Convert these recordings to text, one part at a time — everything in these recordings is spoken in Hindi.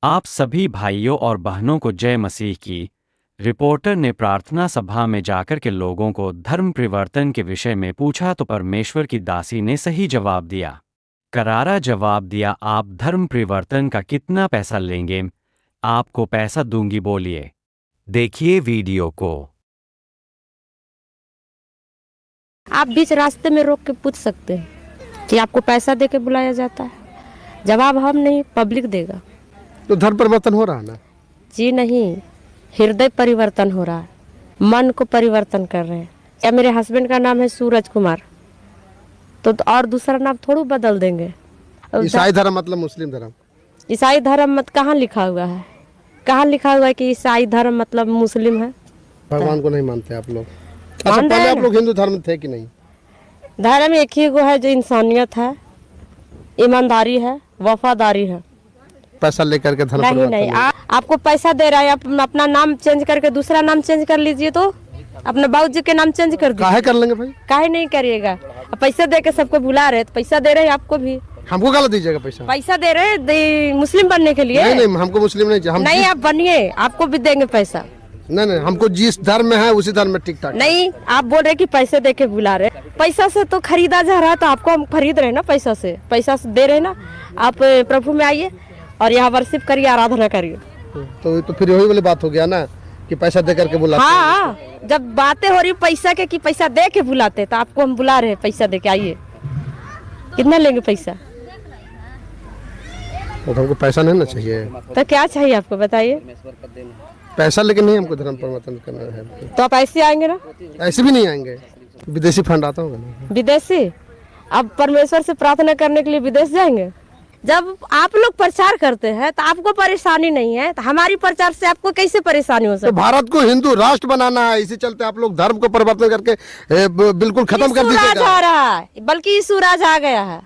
आप सभी भाइयों और बहनों को जय मसीह की। रिपोर्टर ने प्रार्थना सभा में जाकर के लोगों को धर्म परिवर्तन के विषय में पूछा तो परमेश्वर की दासी ने सही जवाब दिया। करारा जवाब दिया, आप धर्म परिवर्तन का कितना पैसा लेंगे? आपको पैसा दूंगी, बोलिए। देखिए वीडियो को। आप बीच रास्ते में रोक के पूछ सकते हैं कि आपको पैसा दे के बुलाया जाता है। जवाब हम नहीं, पब्लिक देगा। तो धर्म परिवर्तन हो रहा है ना? जी नहीं, हृदय परिवर्तन हो रहा है, मन को परिवर्तन कर रहे हैं। या मेरे हस्बैंड का नाम है सूरज कुमार, तो और दूसरा नाम थोड़ा बदल देंगे। ईसाई धर्म मतलब मुस्लिम धर्म? ईसाई धर्म मत कहाँ लिखा हुआ है? कहाँ लिखा हुआ है कि ईसाई धर्म मतलब मुस्लिम है? भगवान को नहीं मानते आप लोग? अच्छा, पहले आप लोग हिंदू धर्म थे कि नहीं? धर्म एक ही को है जो इंसानियत है, ईमानदारी है, वफादारी है। पैसा लेकर के धर्म नहीं परिवर्तन नहीं, आपको पैसा दे रहा है, आप अपना नाम चेंज करके दूसरा नाम चेंज कर लीजिए। तो अपने बाबूजी के नाम चेंज कर दीजिए। काहे कर लेंगे भाई? काहे नहीं करिएगा? अब पैसा दे के सबको बुला रहे, तो पैसा दे रहे हैं आपको भी। हमको गाला दीजिएगा पैसा? पैसा दे रहे हैं मुस्लिम बनने के लिए। नहीं नहीं, हमको मुस्लिम नहीं चाहिए। नहीं, आप बनिए, आपको भी देंगे पैसा। नहीं नहीं, हमको जिस धर्म में है उसी धर्म में ठीक ठाक। नहीं, आप बोल रहे कि पैसे दे के बुला रहे। पैसा से तो खरीदा जा रहा है, तो आपको हम खरीद रहे हैं ना, पैसा से दे रहे हैं ना। आप प्रभु में आइए और यहाँ वर्शिप करिए, आराधना करिए। तो फिर वही वाली बात हो गया ना कि पैसा दे करके बुलाते हैं। हाँ, जब बातें हो रही पैसा के कि पैसा दे के बुलाते, तो आपको हम बुला रहे हैं, पैसा दे के आइए। कितना लेंगे पैसा? तो हमको पैसा नहीं ना चाहिए। तो क्या चाहिए आपको, बताइए? पैसा लेकिन नहीं, हमको धर्म परिवर्तन करना है। तो आप ऐसे आएंगे ना? ऐसे भी नहीं आएंगे, विदेशी फंड आता होगा ना। विदेशी? अब परमेश्वर से प्रार्थना करने के लिए विदेश जाएंगे? जब आप लोग प्रचार करते हैं तो आपको परेशानी नहीं है, तो हमारी प्रचार से आपको कैसे परेशानी हो सकती है? तो भारत को हिंदू राष्ट्र बनाना है, इसी चलते आप लोग धर्म को परिवर्तन करके बिल्कुल खत्म कर दीजिएगा। आ रहा है, बल्कि यीशु राज आ गया है।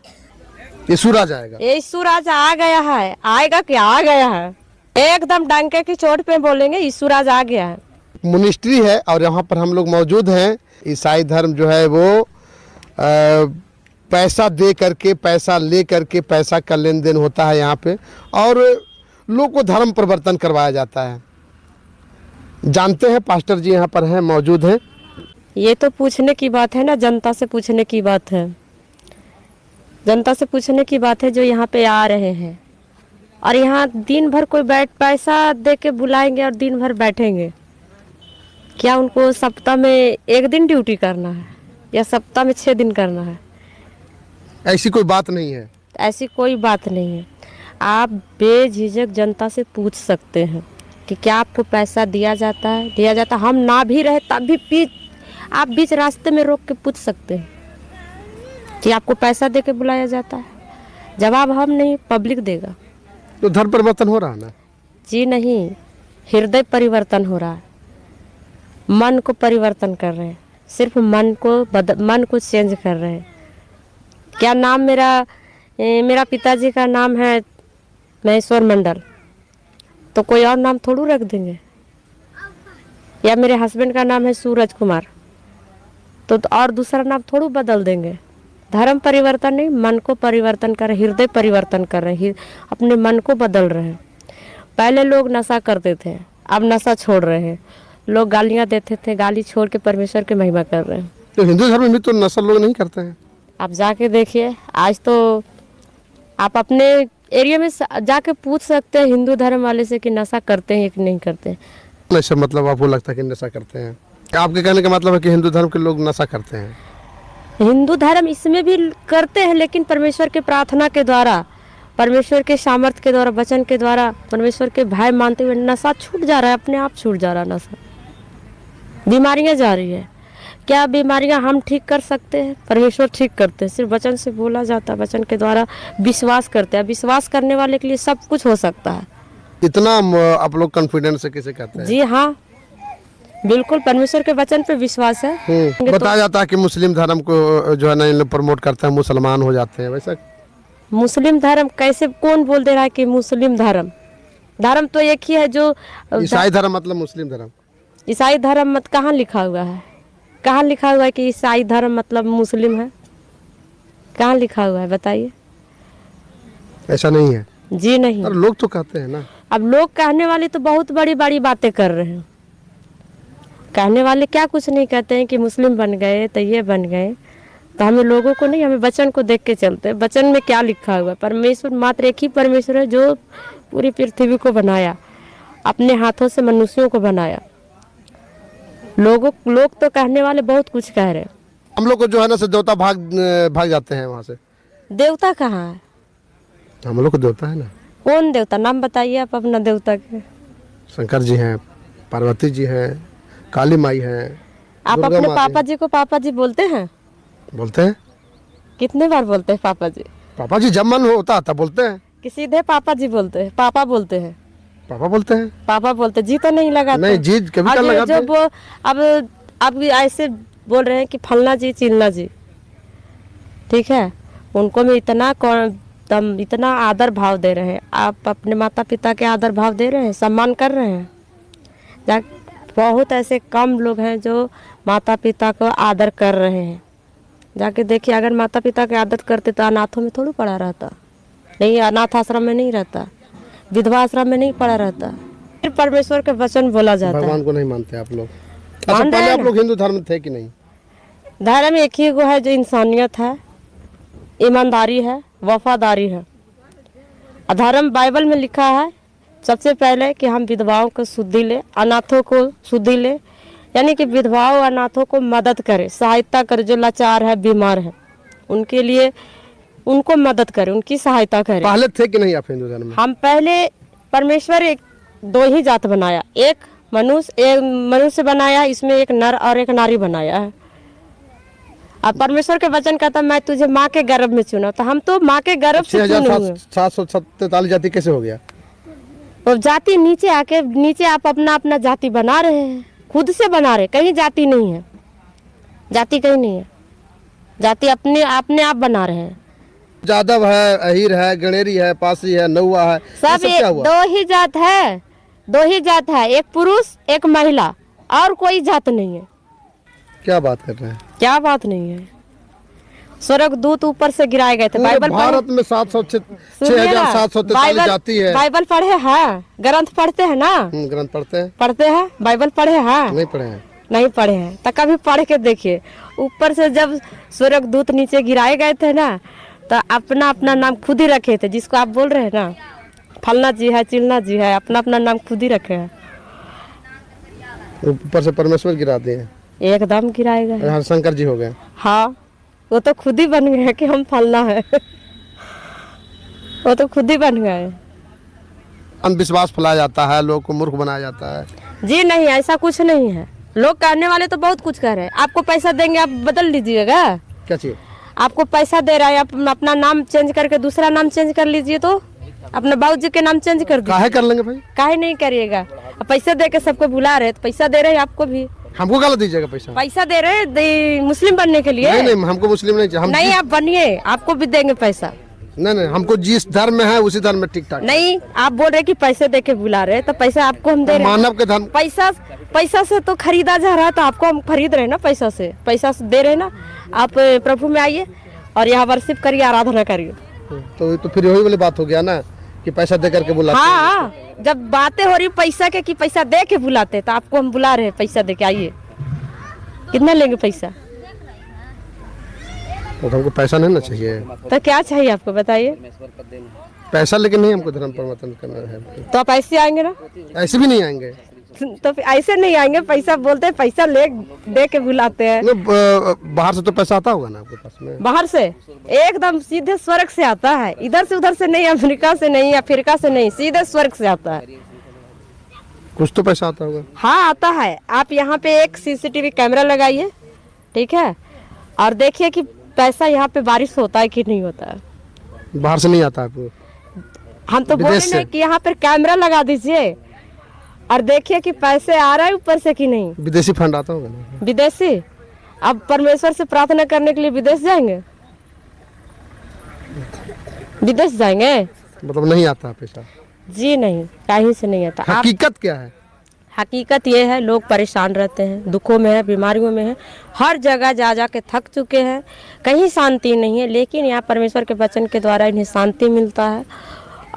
यीशु राज आएगा? यीशु राज आ गया है, आएगा क्या? आ गया है, एकदम डंके की चोट पे बोलेंगे यीशु राज आ गया है। मिनिस्ट्री है और यहाँ पर हम लोग मौजूद हैं। ईसाई धर्म जो है वो पैसा दे करके, पैसा ले करके, पैसा का लेन देन होता है यहाँ पे, और लोग को धर्म परिवर्तन करवाया जाता है। जानते हैं, पास्टर जी यहाँ पर हैं, मौजूद हैं। ये तो पूछने की बात है ना, जनता से पूछने की बात है। जनता से पूछने की बात है जो यहाँ पे आ रहे हैं, और यहाँ दिन भर कोई पैसा दे के बुलाएंगे और दिन भर बैठेंगे। क्या उनको सप्ताह में एक दिन ड्यूटी करना है या सप्ताह में 6 दिन करना है? ऐसी कोई बात नहीं है। ऐसी कोई बात नहीं है। आप बेझिझक जनता से पूछ सकते हैं कि क्या आपको पैसा दिया जाता है? दिया जाता, हम ना भी रहे तब भी आप बीच रास्ते में रोक के पूछ सकते हैं कि आपको पैसा दे के बुलाया जाता है। जवाब हम नहीं, पब्लिक देगा। तो धर्म परिवर्तन हो रहा है ना? जी नहीं, हृदय परिवर्तन हो रहा है, मन को परिवर्तन कर रहे हैं। सिर्फ मन को चेंज कर रहे हैं। क्या नाम मेरा पिताजी का नाम है महेश्वर मंडल, तो कोई और नाम थोड़ू रख देंगे? या मेरे हस्बैंड का नाम है सूरज कुमार, तो और दूसरा नाम थोड़ू बदल देंगे? धर्म परिवर्तन नहीं, मन को परिवर्तन कर रहे, हृदय परिवर्तन कर रहे हैं, अपने मन को बदल रहे हैं। पहले लोग नशा करते थे, अब नशा छोड़ रहे हैं। लोग गालियाँ देते थे, गाली छोड़ के परमेश्वर की महिमा कर रहे हैं। तो हिंदू धर्म में तो नशा लोग नहीं करते हैं। आप जाके देखिए, आज तो आप अपने एरिया में जाके पूछ सकते हैं हिंदू धर्म वाले से कि नशा करते हैं कि नहीं करते हैं। नशा मतलब आपको लगता है कि नशा करते हैं? आपके कहने का मतलब है कि हिंदू धर्म के लोग नशा करते हैं? हिंदू धर्म इसमें भी करते हैं, लेकिन परमेश्वर के प्रार्थना के द्वारा, परमेश्वर के सामर्थ्य के द्वारा, वचन के द्वारा, परमेश्वर के भय मानते हुए नशा छूट जा रहा है, अपने आप छूट जा रहा है नशा। बीमारियां जा रही है। क्या बीमारियां हम ठीक कर सकते हैं? परमेश्वर ठीक करते हैं। सिर्फ वचन से बोला जाता है, वचन के द्वारा विश्वास करते हैं। विश्वास करने वाले के लिए सब कुछ हो सकता है। इतना आप लोग कॉन्फिडेंस से कैसे कहते हैं? जी हाँ, बिल्कुल, परमेश्वर के वचन पे विश्वास है। बताया जाता है कि मुस्लिम धर्म को जो है ना इन लोग प्रमोट करते हैं, मुसलमान हो जाते हैं, वैसा? मुस्लिम धर्म कैसे? कौन बोल दे रहा है कि मुस्लिम धर्म? धर्म तो एक ही है जो ईसाई धर्म मतलब मुस्लिम धर्म। ईसाई धर्म मत कहाँ लिखा हुआ है? कहाँ लिखा हुआ है कि ईसाई धर्म मतलब मुस्लिम है? कहाँ लिखा हुआ है, बताइए? ऐसा नहीं है। जी नहीं। लोग तो कहते हैं ना। अब लोग कहने वाले तो बहुत बड़ी बड़ी बातें कर रहे हैं। कहने वाले क्या कुछ नहीं कहते हैं कि मुस्लिम बन गए तो ये बन गए। तो हमें लोगों को नहीं, हमें वचन को देख के चलते हैं। वचन में क्या लिखा हुआ है? परमेश्वर मात्र एक ही परमेश्वर है जो पूरी पृथ्वी को बनाया, अपने हाथों से मनुष्यों को बनाया। लोग तो कहने वाले बहुत कुछ कह रहे हैं। हम लोग को जो है ना से देवता भाग जाते हैं वहाँ से। देवता कहाँ है? हम लोग को देवता है ना। कौन देवता? नाम बताइए आप अपना देवता के। शंकर जी हैं, पार्वती जी हैं, काली माई हैं। आप अपने पापा जी को पापा जी बोलते हैं? बोलते हैं। कितने बार बोलते हैं पापा जी? पापा जी जब मन होता तब बोलते हैं। कि सीधे पापा जी बोलते हैं? पापा बोलते हैं? पापा बोलते हैं। पापा बोलते जी तो नहीं लगाते? नहीं जी कभी कल लगाते हैं। जब अब ऐसे बोल रहे हैं कि फलना जी चिलना जी, ठीक है, उनको भी इतना आदर भाव दे रहे हैं। आप अपने माता पिता के आदर भाव दे रहे हैं, सम्मान कर रहे हैं। बहुत ऐसे कम लोग हैं जो माता पिता को आदर कर रहे हैं। जाके देखिए, अगर माता पिता की आदत करते तो अनाथों में थोड़ी पड़ा रहता, नहीं अनाथ आश्रम में नहीं रहता, विधवा आश्रम में नहीं पड़ा रहता। फिर परमेश्वर के वचन बोला जाता है। भगवान को नहीं मानते आप लोग? अच्छा, पहले आप लोग हिंदू धर्म थे कि नहीं? धर्म एक ही को है जो इंसानियत है, ईमानदारी है, वफादारी है। धर्म बाइबल में लिखा है सबसे पहले कि हम विधवाओं को शुद्धि ले, अनाथों को शुद्धि ले, यानी कि विधवाओं अनाथों को मदद करे, सहायता करे। जो लाचार है, बीमार है, उनके लिए उनको मदद करे, उनकी सहायता करे। पहले थे कि नहीं आप हिंदू धर्म में? हम पहले परमेश्वर एक दो ही जात बनाया, एक मनुष्य बनाया, इसमें एक नर और एक नारी बनाया है। अब परमेश्वर के वचन कहता मैं तुझे माँ के गर्भ में चुना, तो हम तो माँ के गर्भ से चुने हुए। 6743 जाति कैसे हो गया? और जाति नीचे आप अपना जाति बना रहे हैं, खुद से बना रहे। कहीं जाति नहीं है, जाति कहीं नहीं है, जाति अपने आप बना रहे हैं। जादव है, अहीर है, गणेरी है, पासी है, नौवा है, सब दो ही जात है, एक पुरुष एक महिला, और कोई जात नहीं है। क्या बात कर रहे हैं? क्या बात नहीं है। स्वर्गदूत ऊपर से गिराए गए थे। बाइबल भारत में 6743 जाति है। बाइबल पढ़े हैं, ग्रंथ पढ़ते हैं ना? ग्रंथ पढ़ते हैं। बाइबल पढ़े हैं? नहीं पढ़े हैं। नहीं पढ़े हैं तो कभी पढ़ के देखिए। ऊपर से जब स्वर्गदूत नीचे गिराए गए थे ना, तो अपना नाम खुद ही रखे थे। जिसको आप बोल रहे हैं ना फलना जी है, चिलना जी है, अपना नाम खुद ही रखे हैं। ऊपर से परमेश्वर गिरा दिए, एकदम गिराए गए। शंकर जी हो गए। हाँ, वो तो खुद ही बन गए कि हम फलना है। वो तो खुद ही बन गए। अंधविश्वास फैलाया जाता है, लोग को मूर्ख बनाया जाता है। जी नहीं, ऐसा कुछ नहीं है। लोग कहने वाले तो बहुत कुछ कह रहे हैं। आपको पैसा देंगे, आप बदल लीजिएगा? क्या चाहिए? आपको पैसा दे रहा है, आप अपना नाम चेंज करके दूसरा नाम चेंज कर लीजिए। तो अपने बाबूजी के नाम चेंज कर दीजिए। काहे कर लेंगे भाई? काहे नहीं करिएगा? पैसा दे के सबको बुला रहे, तो पैसा दे रहे हैं आपको भी। हमको गाला दीजिएगा पैसा? पैसा दे रहे मुस्लिम बनने के लिए? नहीं, हमको मुस्लिम नहीं चाहिए। नहीं, आप बनिए, आपको भी देंगे पैसा। नहीं, हमको जिस धर्म में है उसी धर्म में ठीक ठाक। नहीं, आप बोल रहे कि पैसे दे के बुला रहे, तो पैसा आपको हम दे रहे। मानव के धर्म पैसा से तो खरीदा जा रहा है, तो आपको हम खरीद रहे हैं ना। पैसा से दे रहे ना। आप प्रभु में आइए और यहाँ वर्शिप करिए, आराधना करिए। तो फिर वही वाली बात हो गया ना कि पैसा दे करके बुलाते। हाँ, जब बातें हो रही पैसा के कि पैसा दे के बुलाते, तो आपको हम बुला रहे हैं, पैसा दे के आइए। कितना लेंगे पैसा? तो हमको पैसा नहीं ना चाहिए। तो क्या चाहिए आपको बताइए? पैसा लेकिन नहीं, हमको धर्म परिवर्तन करना है। तो आप ऐसे आएंगे ना? ऐसे भी नहीं आएंगे। तो फिर ऐसे नहीं आएंगे। पैसा बोलते हैं, पैसा दे के बुलाते हैं। बाहर से तो पैसा आता होगा ना आपके पास में? बाहर से एकदम सीधे स्वर्ग से आता है। इधर से उधर से नहीं, अमेरिका से नहीं, अफ्रीका से नहीं, सीधे स्वर्ग से आता है। कुछ तो पैसा आता होगा। हाँ, आता है। आप यहाँ पे एक CCTV कैमरा लगाइए, ठीक है, और देखिए कि पैसा यहाँ पे बारिश होता है कि नहीं होता है। बाहर से नहीं आता आपको? हम तो बोल रहे हैं कि यहाँ पर कैमरा लगा दीजिए और देखिए कि पैसे आ रहा है ऊपर से कि नहीं। विदेशी फंड आता होगा ना? विदेशी? अब परमेश्वर से प्रार्थना करने के लिए विदेश जाएंगे? विदेश जाएंगे? मतलब नहीं आता पैसा? जी नहीं, कहीं से नहीं आता। हकीकत क्या है? हकीकत ये है, लोग परेशान रहते हैं, दुखों में है, बीमारियों में है, हर जगह जा के थक चुके हैं, कहीं शांति नहीं है। लेकिन यहाँ परमेश्वर के वचन के द्वारा इन्हें शांति मिलता है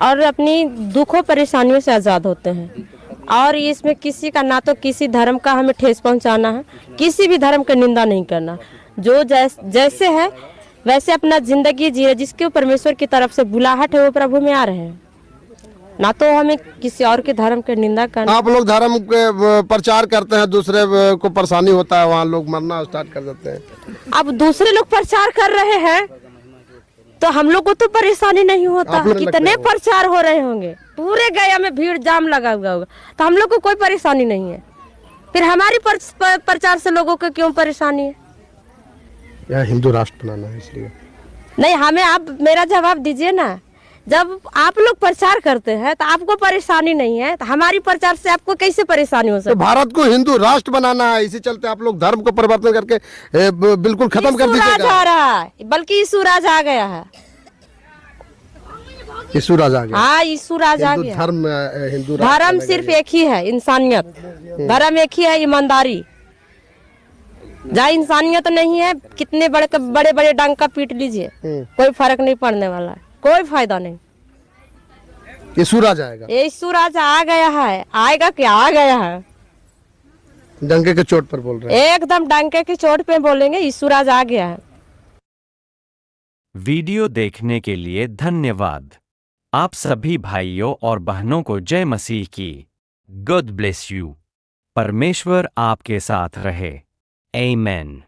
और अपनी दुखों परेशानियों से आज़ाद होते हैं। और इसमें किसी का ना तो किसी धर्म का हमें ठेस पहुंचाना है, किसी भी धर्म का निंदा नहीं करना। जो जैसे है वैसे अपना जिंदगी जिए, जिसके परमेश्वर की तरफ से बुलाहट है वो प्रभु में आ रहे हैं, ना तो हमें किसी और के धर्म की निंदा करना। आप लोग धर्म के प्रचार करते हैं, दूसरे को परेशानी होता है, वहाँ लोग मरना स्टार्ट कर देते हैं। अब दूसरे लोग प्रचार कर रहे हैं तो हम लोग को तो परेशानी नहीं होता। कितने प्रचार हो रहे होंगे, पूरे गया में भीड़ जाम लगा हुआ होगा, तो हम लोग को कोई परेशानी नहीं है। फिर हमारी प्रचार से लोगों को क्यों परेशानी है? यह हिंदू राष्ट्र बनाना है इसलिए। नहीं, हमें आप मेरा जवाब दीजिए ना। जब आप लोग प्रचार करते हैं तो आपको परेशानी नहीं है, तो हमारी प्रचार से आपको कैसे परेशानी हो सकती है? तो भारत को हिंदू राष्ट्र बनाना है, इसी चलते आप लोग धर्म को परिवर्तन करके बिल्कुल खत्म कर दीजिएगा। आ रहा है, बल्कि यीशु राज आ गया है। यीशु राज आ गया। हाँ, यीशु राज आ गया। धर्म हिंदू धर्म सिर्फ एक ही है, इंसानियत। धर्म एक ही है, ईमानदारी। जहाँ इंसानियत नहीं है, कितने बड़े बड़े डंका पीट लीजिए, कोई फर्क नहीं पड़ने वाला है, कोई फायदा नहीं। यीशु राज आएगा। यीशु राज आ गया है, आएगा क्या? आ गया है। डंके के चोट पर बोल रहे हैं। एकदम डंके की चोट पे बोलेंगे, यीशु राज आ गया है। वीडियो देखने के लिए धन्यवाद। आप सभी भाइयों और बहनों को जय मसीह की। God bless you. परमेश्वर आपके साथ रहे। आमीन।